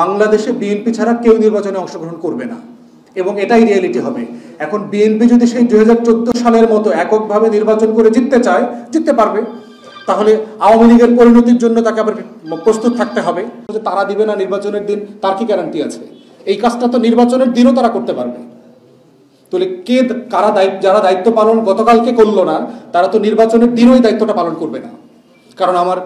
বাংলাদেশে বিএনপি ছাড়া কেউ নির্বাচনে অংশগ্রহণ করবে না এবং এটাই রিয়েলিটি হবে। এখন বিএনপি যদি সেই 2014 সালের মতো এককভাবে নির্বাচন করে জিততে চায়, জিততে পারবে। তাহলে আওয়ামী লীগের পরিণতির জন্য তাকে আবার প্রস্তুত থাকতে হবে। তারা দিবে না নির্বাচনের দিন, তার কি গ্যারান্টি আছে? এই কাজটা তো নির্বাচনের দিনও তারা করতে পারবে। তাহলে যারা দায়িত্ব পালন গতকালকে করলো না, তারা তো নির্বাচনের দিনও এই দায়িত্বটা পালন করবে না। কারণ আমার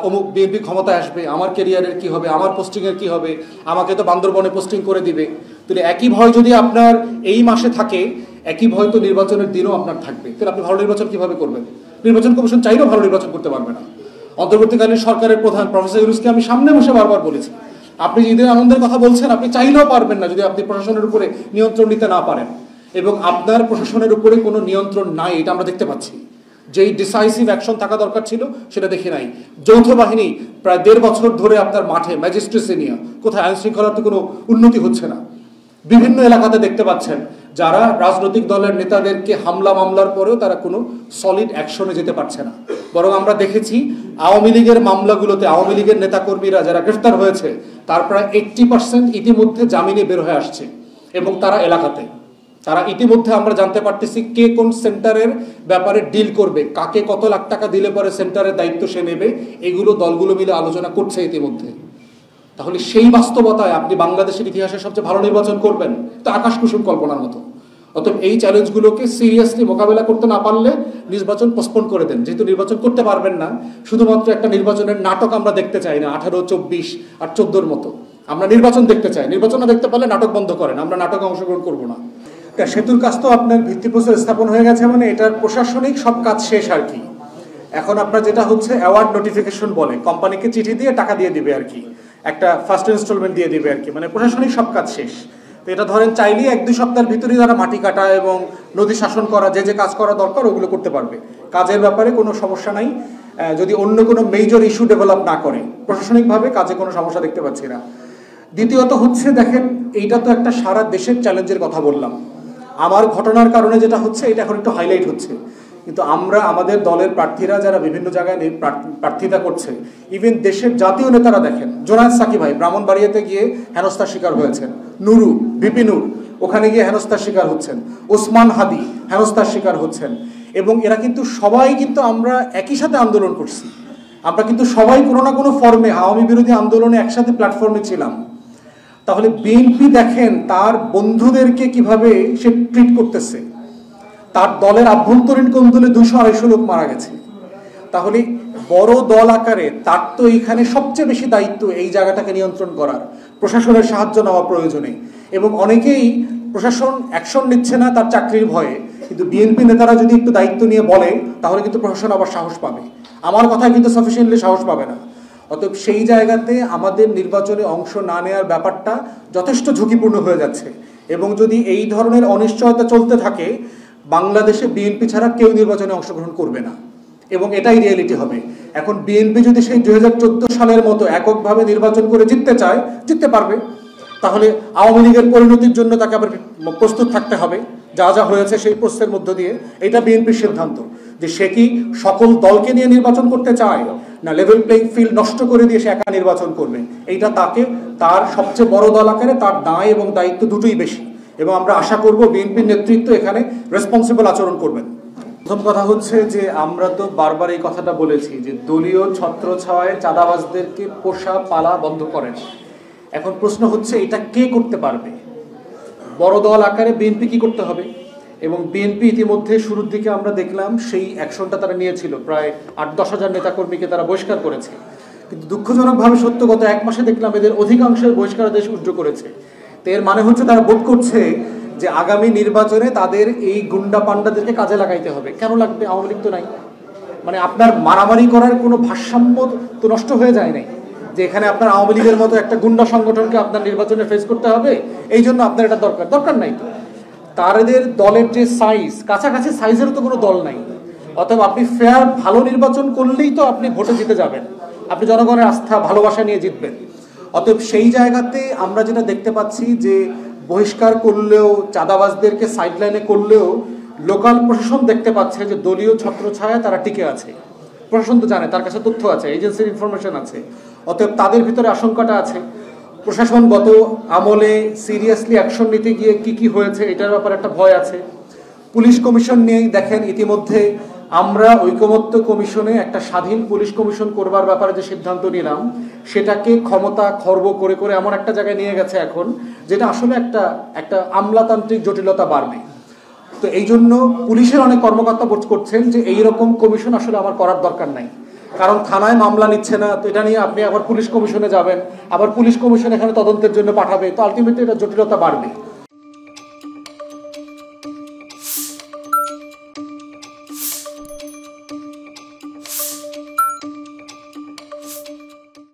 অমুক বিএনপি ক্ষমতায় আসবে, আমার ক্যারিয়ারের কি হবে, আমার পোস্টিংয়ের কি হবে, আমাকে তো বান্দরবনে পোস্টিং করে দিবে। তাহলে একই ভয় যদি আপনার এই মাসে থাকে, একই ভয় তো নির্বাচনের দিনও আপনার থাকবে। তাহলে আপনি ভালো নির্বাচন কিভাবে করবেন? নির্বাচন কমিশন চাইলেও ভালো নির্বাচন করতে পারবে না। অন্তর্বর্তীকালীন সরকারের প্রধান প্রফেসর ইউনূসকে আমি সামনে বসে বারবার বলেছি, আপনি ঈদের আনন্দের কথা বলছেন, আপনি চাইলেও পারবেন না যদি আপনি প্রশাসনের উপরে নিয়ন্ত্রণ নিতে না পারেন। এবং আপনার প্রশাসনের উপরে কোনো নিয়ন্ত্রণ নাই, এটা আমরা দেখতে পাচ্ছি। যেই ডিসাইসিভ অ্যাকশন থাকা দরকার ছিল সেটা দেখে নাই। যৌথ বাহিনী প্রায় 1.5 বছর ধরে আপনার মাঠে ম্যাজিস্ট্রেসি নিয়ে, কোথায় আইন শৃঙ্খলাতে কোনো উন্নতি হচ্ছে না। বিভিন্ন এলাকাতে দেখতে পাচ্ছেন যারা রাজনৈতিক দলের নেতাদেরকে হামলা মামলার পরেও তারা কোনো সলিড অ্যাকশনে যেতে পারছে না। বরং আমরা দেখেছি আওয়ামী লীগের মামলাগুলোতে আওয়ামী লীগের নেতাকর্মীরা যারা গ্রেফতার হয়েছে তার প্রায় 80% ইতিমধ্যে জামিনে বের হয়ে আসছে এবং তারা এলাকাতে। তারা ইতিমধ্যে আমরা জানতে পারতেছি কে কোন সেন্টারের ব্যাপারে ডিল করবে, কাকে কত লাখ টাকা দিলে পরে সেন্টারের দায়িত্ব সে নেবে, এগুলো দলগুলো মিলে আলোচনা করছে ইতিমধ্যে। তাহলে সেই বাস্তবতায় আপনি বাংলাদেশের ইতিহাসে সবচেয়ে ভালো নির্বাচন করবেন, তো আকাশ কুসুম কল্পনার মতো। অতএব এই চ্যালেঞ্জগুলোকে সিরিয়াসলি মোকাবেলা করতে না পারলে নির্বাচন পোস্টপোন করে দেন। যেহেতু নির্বাচন করতে পারবেন না, শুধুমাত্র একটা নির্বাচনের নাটক আমরা দেখতে চাই না 18, 24 আর 14 মতো। আমরা নির্বাচন দেখতে চাই। নির্বাচন না দেখতে পারলে নাটক বন্ধ করেন, আমরা নাটকে অংশগ্রহণ করবো না। সেতুর কাজ তো আপনার ভিত্তিপ্রস্তর স্থাপন হয়ে গেছে, মানে এটার প্রশাসনিক সব কাজ শেষ আর কি। এখন আপনার যেটা হচ্ছে অ্যাওয়ার্ড নোটিফিকেশন বলে, কোম্পানিকে চিঠি দিয়ে টাকা দিয়ে দিবে আর কি, একটা ফার্স্ট ইনস্টলমেন্ট দিয়ে দিবে আর কি, মানে প্রশাসনিক সব কাজ শেষ। তো এটা ধরেন চাইলেই 1-2 সপ্তাহের ভিতরেই তারা মাটি কাটা এবং নদী শাসন করা, যে কাজ করা দরকার ওগুলো করতে পারবে। কাজের ব্যাপারে কোনো সমস্যা নাই, যদি অন্য কোনো মেজর ইস্যু ডেভেলপ না করে। প্রশাসনিকভাবে কাজে কোনো সমস্যা দেখতে পাচ্ছি না। দ্বিতীয়ত হচ্ছে দেখেন, এইটা তো একটা সারা দেশের চ্যালেঞ্জের কথা বললাম। আমার ঘটনার কারণে যেটা হচ্ছে এটা এখন একটু হাইলাইট হচ্ছে, কিন্তু আমরা আমাদের দলের প্রার্থীরা যারা বিভিন্ন জায়গায় প্রার্থিতা করছে, ইভেন দেশের জাতীয় নেতারা দেখেন, জোনায়েদ সাকি ভাই ব্রাহ্মণবাড়িয়াতে গিয়ে হেনস্থার শিকার হয়েছেন, নুরু ভিপি নূর ওখানে গিয়ে হেনস্থার শিকার হচ্ছেন, ওসমান হাদি হেনস্থার শিকার হচ্ছেন। এবং এরা কিন্তু সবাই কিন্তু আমরা একই সাথে আন্দোলন করছি, আমরা কিন্তু সবাই কোনো না কোনো ফর্মে আওয়ামী বিরোধী আন্দোলনে একসাথে প্ল্যাটফর্মে ছিলাম। তাহলে বিএনপি দেখেন তার বন্ধুদেরকে কিভাবে সে ট্রিট করতেছে। তার দলের আভ্যন্তরীণ কোন্দলে 200-250 লোক মারা গেছে। তাহলে বড় দল আকারে তার তো এখানে সবচেয়ে বেশি দায়িত্ব এই জায়গাটাকে নিয়ন্ত্রণ করার, প্রশাসনের সাহায্য নেওয়া প্রয়োজনে। এবং অনেকেই প্রশাসন অ্যাকশন নিচ্ছে না তার চাকরির ভয়ে, কিন্তু বিএনপি নেতারা যদি একটু দায়িত্ব নিয়ে বলে তাহলে কিন্তু প্রশাসন আবার সাহস পাবে। আমার কথায় কিন্তু সাফিসিয়েন্টলি সাহস পাবে না। অতএব সেই জায়গাতে আমাদের নির্বাচনে অংশ না নেওয়ার ব্যাপারটা যথেষ্ট ঝুঁকিপূর্ণ হয়ে যাচ্ছে। এবং যদি এই ধরনের অনিশ্চয়তা চলতে থাকে, বাংলাদেশে বিএনপি ছাড়া কেউ নির্বাচনে অংশগ্রহণ করবে না এবং এটাই রিয়েলিটি হবে। এখন বিএনপি যদি সেই 2014 সালের মতো এককভাবে নির্বাচন করে জিততে চায়, জিততে পারবে। তাহলে আওয়ামী লীগের পরিণতির জন্য তাকে আবার প্রস্তুত থাকতে হবে। যা যা হয়েছে সেই প্রশ্নের মধ্য দিয়ে এটা বিএনপির সিদ্ধান্ত যে সে কি সকল দলকে নিয়ে নির্বাচন করতে চায়, না লেভেল প্লেইং ফিল্ড নষ্ট করে দিয়ে সে একা নির্বাচন করবে। এইটা তাকে তার সবচেয়ে বড় দল আকারে তার দায় এবং দায়িত্ব দুটোই বেশি। এবং আমরা আশা করব বিএনপির নেতৃত্ব এখানে রেসপন্সিবল আচরণ করবেন। প্রথম কথা হচ্ছে যে আমরা তো বারবার এই কথাটা বলেছি যে দলীয় ছত্রছায়ায় চাঁদাবাজদেরকে পোষা পালা বন্ধ করেন। এখন প্রশ্ন হচ্ছে এটা কে করতে পারবে? বড় দল আকারে বিএনপি কি করতে হবে? এবং বিএনপি ইতিমধ্যে শুরুর দিকে আমরা দেখলাম সেই অ্যাকশনটা তারা নিয়েছিল, প্রায় 8-10 হাজার নেতাকর্মীকে তারা বহিষ্কার করেছে। কিন্তু দুঃখজনকভাবে সত্য, গত 1 মাসে দেখলাম এদের অধিকাংশের বহিষ্কারাদেশ উজ্জ্ব করেছে। তো এর মানে হচ্ছে তারা বোধ করছে যে আগামী নির্বাচনে তাদের এই গুন্ডা পান্ডাদেরকে কাজে লাগাইতে হবে। কেন লাগবে? আওয়ামী লীগ তো নাই। মানে আপনার মারামারি করার কোনো ভারসাম্য তো নষ্ট হয়ে যায় নাই যে এখানে আপনার আওয়ামী লীগের মতো একটা গুন্ডা সংগঠনকে আপনার নির্বাচনে ফেস করতে হবে, এই জন্য আপনার এটা দরকার নাই। তো তাদের দলের যে সাইজ, কাছাকাছি সাইজেরও তো কোনো দল নাই। অতএব আপনি ফেয়ার ভালো নির্বাচন করলেই তো আপনি ভোটে জিতে যাবেন, আপনি জনগণের আস্থা ভালোবাসা নিয়ে জিতবেন। অতএব সেই জায়গাতে আমরা যেটা দেখতে পাচ্ছি যে বহিষ্কার করলেও, চাঁদাবাজদেরকে সাইডলাইনে করলেও লোকাল প্রশাসন দেখতে পাচ্ছে যে দলীয় ছত্রছায়া তারা টিকে আছে। প্রশাসন তো জানে, তার কাছে তথ্য আছে, এজেন্সির ইনফরমেশন আছে। অতএব তাদের ভিতরে আশঙ্কাটা আছে। প্রশাসন গত আমলে সিরিয়াসলি অ্যাকশন নিতে গিয়ে কি কি হয়েছে এটার ব্যাপারে একটা ভয় আছে। পুলিশ কমিশন নিয়েই দেখেন ইতিমধ্যে আমরা ঐকমত্য কমিশনে একটা স্বাধীন পুলিশ কমিশন করবার ব্যাপারে যে সিদ্ধান্ত নিলাম সেটাকে ক্ষমতা খর্ব করে করে এমন একটা জায়গায় নিয়ে গেছে এখন, যেটা আসলে একটা আমলাতান্ত্রিক জটিলতা বাড়বে। তো এই জন্য পুলিশের অনেক কর্মকর্তা বোধ করছেন যে এইরকম কমিশন আসলে আমার করার দরকার নাই, কারণ থানায় মামলা নিচ্ছে না, তো এটা নিয়ে আপনি আবার পুলিশ কমিশনে যাবেন, আবার পুলিশ কমিশন এখানে তদন্তের জন্য পাঠাবে, তো আলটিমেটলি এটা জটিলতা বাড়বে।